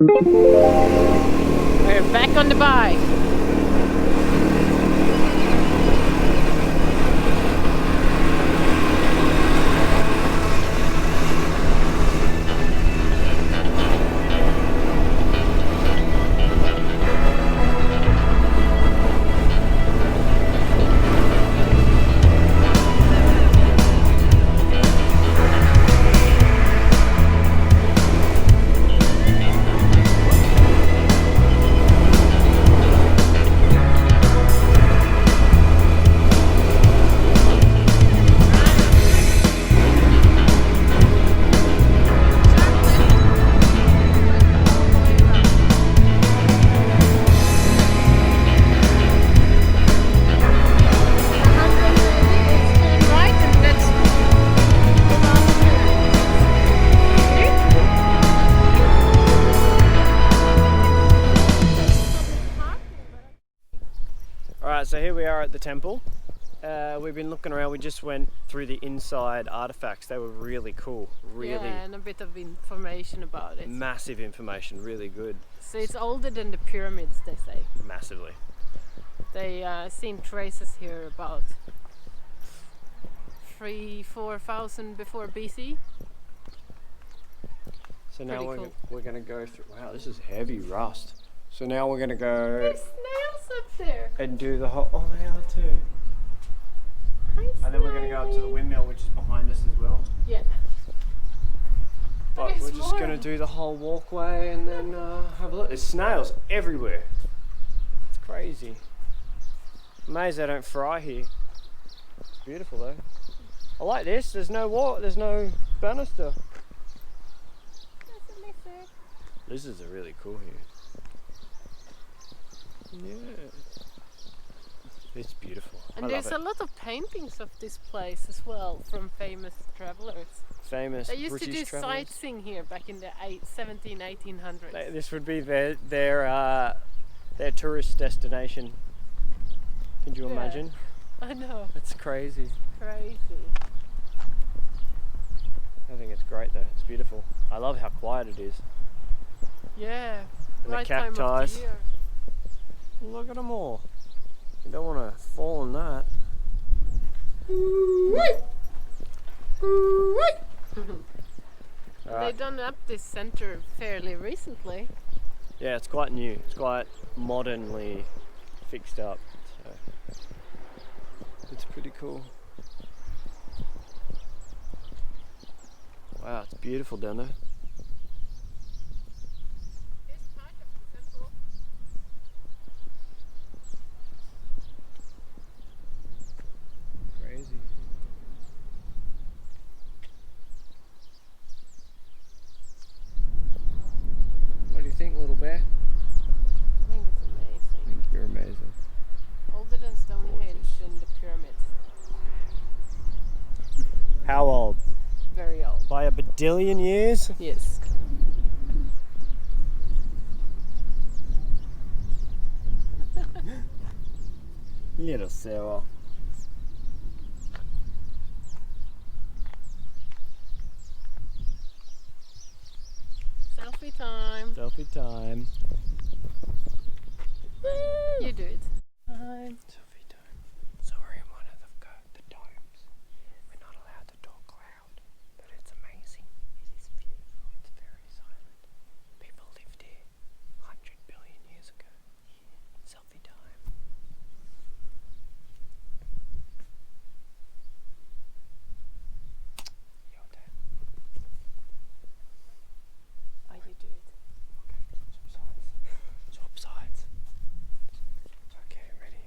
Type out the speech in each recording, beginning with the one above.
We're back on the bike. Alright, so here we are at the temple. We've been looking around, we just went through the inside artifacts. They were really cool, really. Yeah, and a bit of information about it. Massive information, really good. So it's older than the pyramids, they say. Massively. They seen traces here about 3,000-4,000 before BC. So now Pretty cool. we're going to go through, wow, this is heavy rust. So now we're going to go There's snails up there. and do the whole, oh they are too. Hi, And then we're going to go up to the windmill, which is behind us as well. Yeah. But There's we're just more. going to do the whole walkway and then have a look. There's snails everywhere. It's crazy. Amazed they don't fry here. It's beautiful though. I like this. There's no banister. There's a lizard. Lizards are really cool here. Yeah. It's beautiful. And I there's love a it. lot of paintings of this place as well from famous travelers. Famous They used British to do travellers. sightseeing here back in the 1800s. This would be their tourist destination. Can you Yeah. imagine? I know, That's crazy. crazy. I think it's great though. It's beautiful. I love how quiet it is. Yeah, And the right time of cacti. the year. Look at them all. You don't want to fall in that. They Alright. done up this center fairly recently. Yeah, it's quite new. It's quite modernly fixed up. So it's pretty cool. Wow, it's beautiful down there. This part of the temple. Crazy. What do you think, little bear? I think it's amazing. I think you're amazing. Older than Stonehenge Gorgeous. and the pyramids. How old? Very old. By a badillion years? Yes. Little Sarah. Selfie time. Selfie time. You do it. Selfie time. So we're in one of the domes. We're not allowed to talk loud, but it's amazing. It is beautiful. It's very silent. People lived here 100 billion years ago. Selfie time. Your turn. Oh, you do it. Okay, swap sides. Swap sides. Okay, ready?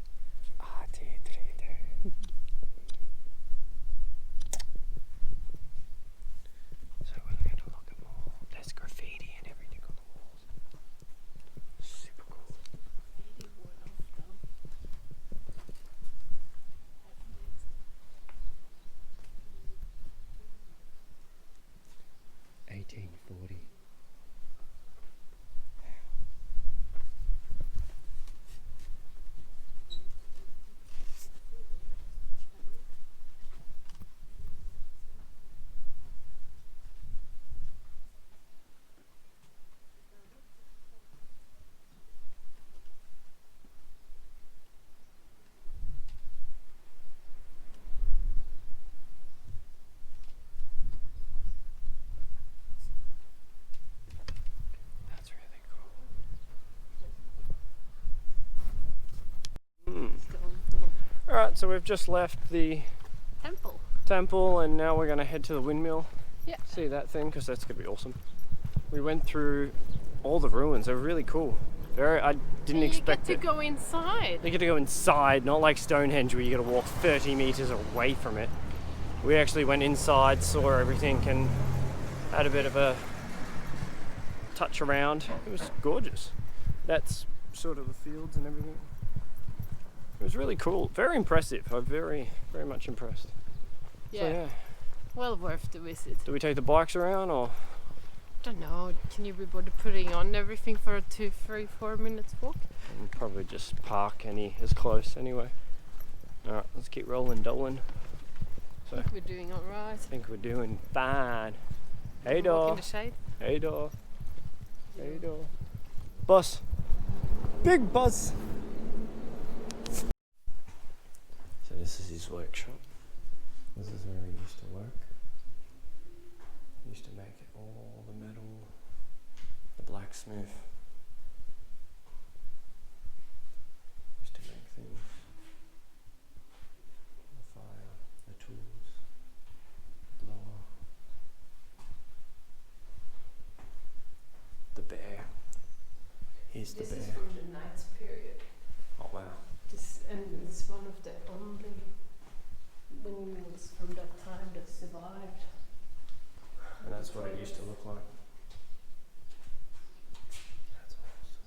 Alright, so we've just left the Temple. temple and now we're going to head to the windmill. Yeah. See that thing, because that's going to be awesome. We went through all the ruins. They're really cool. I didn't expect You it. get to go inside. You get to go inside, not like Stonehenge where you got to walk 30 meters away from it. We actually went inside, saw everything, and had a bit of a touch around. It was gorgeous. That's sort of the fields and everything. It was really cool. Very impressive. I'm very, very much impressed. Yeah. So, yeah. Well worth the visit. Do we take the bikes around or? Don't know. Can you be bothered putting on everything for a 2, 3, 4 minutes walk? We'll probably just park as close anyway. Alright, let's keep rolling, doling. I think we're doing alright. I think we're doing fine. Hey Walk door. in the shade. Hey door. Hey door. Bus. Big bus. So this is his workshop. This is where he used to work. He used to make all the metal, the blacksmith. Used to make things. The fire, the tools, blower. The bear. Here's the bear. This is from the Knights period. Oh wow. And it's one of the only windmills from that time that survived. And that's what it used to look like. That's awesome.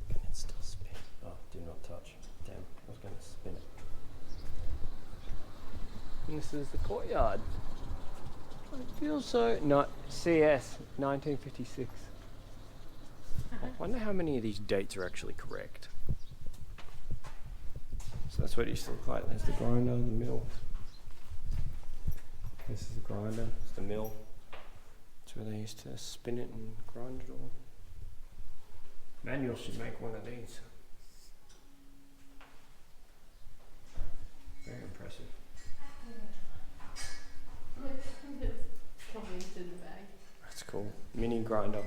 Can it still spin? Oh, do not touch. Damn, I was going to spin it. And this is the courtyard. I feel so. Not CS 1956. I wonder how many of these dates are actually correct. So that's what it used to look like. There's the grinder, the mill. This is the grinder, it's the mill. It's where they used to spin it and grind it all. Manuel should make one of these. Very impressive. Come into the bag. That's cool. Mini grinder.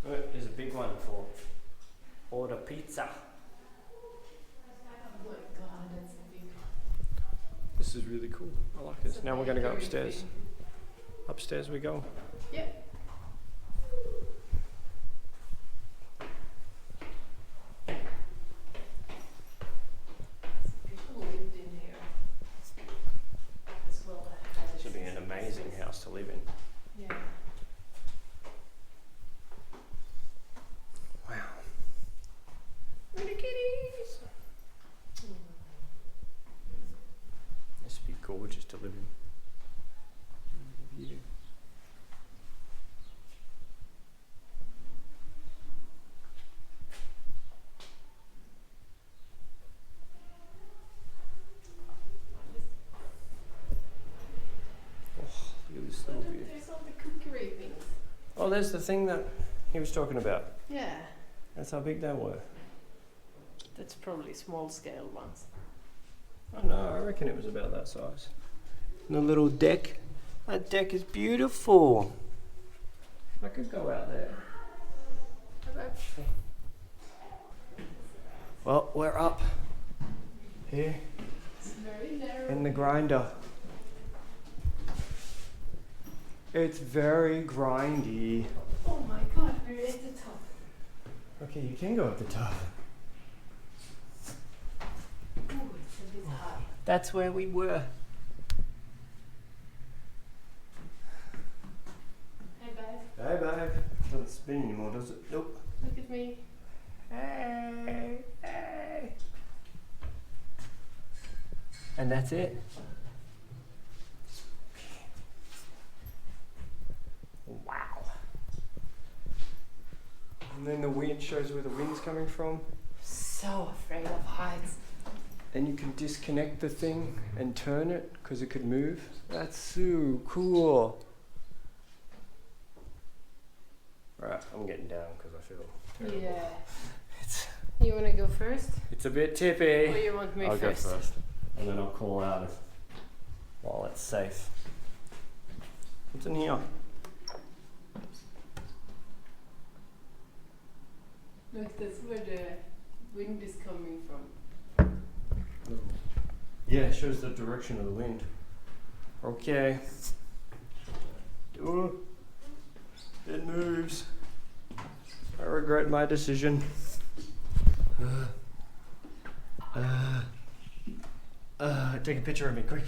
Oh, there's a big one for order pizza. Oh my god, that's a big one. This is really cool. I like this. Now we're going to go upstairs. Thing. Upstairs we go. Yeah. People lived in here as well. This would be an amazing house to live in. Yeah. Wow. Little kitties. This would be gorgeous to live in. View. Oh, look at this little view. There's all the cookery things. Oh, there's the thing that he was talking about. Yeah. That's how big they were. That's probably small scale ones. Oh no, I reckon it was about that size. And the little deck. That deck is beautiful. I could go out there. Well, we're up here It's very narrow. in the grinder. It's very grindy. Oh my god, we're at the top. Okay, you can go up the top. Ooh, it's a bit high. That's where we were. Hey babe, Hey babe. Doesn't spin anymore, does it? Nope. look at me. Hey, hey. And that's it. Wow. And then the wind shows where the wind's coming from. So afraid of heights. And you can disconnect the thing and turn it because it could move. That's so cool. Right, I'm getting down because I feel terrible. Yeah. It's You wanna go first? a bit tippy. Or you want me I'll first? go first. And then I'll call out if, while it's safe. What's in here? Look, that's where the wind is coming from. Yeah, it shows the direction of the wind. Okay. Oh, it moves. I regret my decision. Take a picture of me, quick.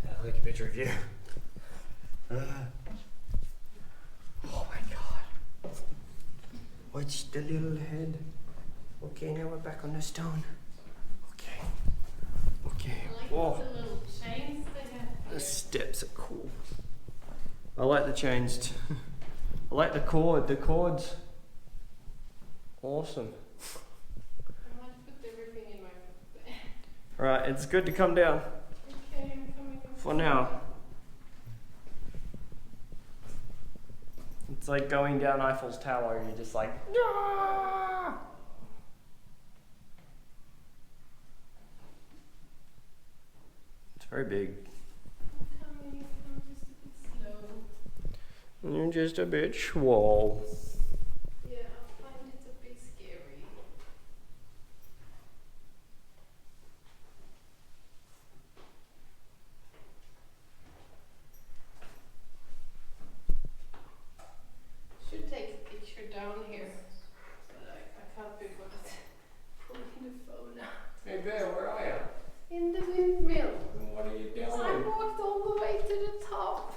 I'll take a picture of you. Oh my god. What's the little head? Okay, now we're back on the stone. Okay. Okay. I like Oh, the little chains they have. the steps are cool. I like the chains. I like the cord. The cord's awesome. I might put everything in my foot. Alright, it's good to come down Okay, I'm coming. for now. It's like going down Eiffel's Tower. You're just like, "Yeah!" It's very big. I'm coming. I'm just a bit slow. And you're just a bit swole. Yeah, I find it a bit scary. Should take a picture down here, but I can't be bothered pulling the phone out. Hey Bear, where are you? In the windmill. What are you I walked all the way to the top.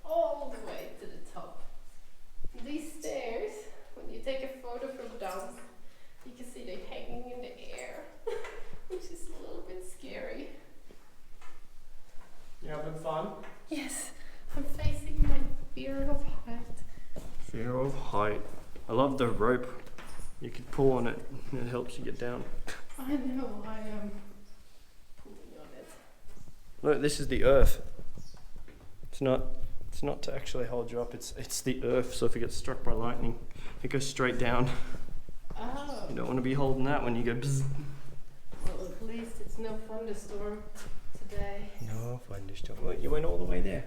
All the way to the top. These stairs, when you take a photo from down, you can see they're hanging in the air, which is a little bit scary. You having fun? Yes, I'm facing my fear of height. Fear of height. I love the rope. You could pull on it and it helps you get down. I know I am pulling on it. Look, this is the earth. It's not to actually hold you up, it's the earth, so if you get struck by lightning, it goes straight down. Oh, You don't want to be holding that when you go bzzz. well at least it's no thunderstorm today. No thunderstorm. Well, you went all the way there.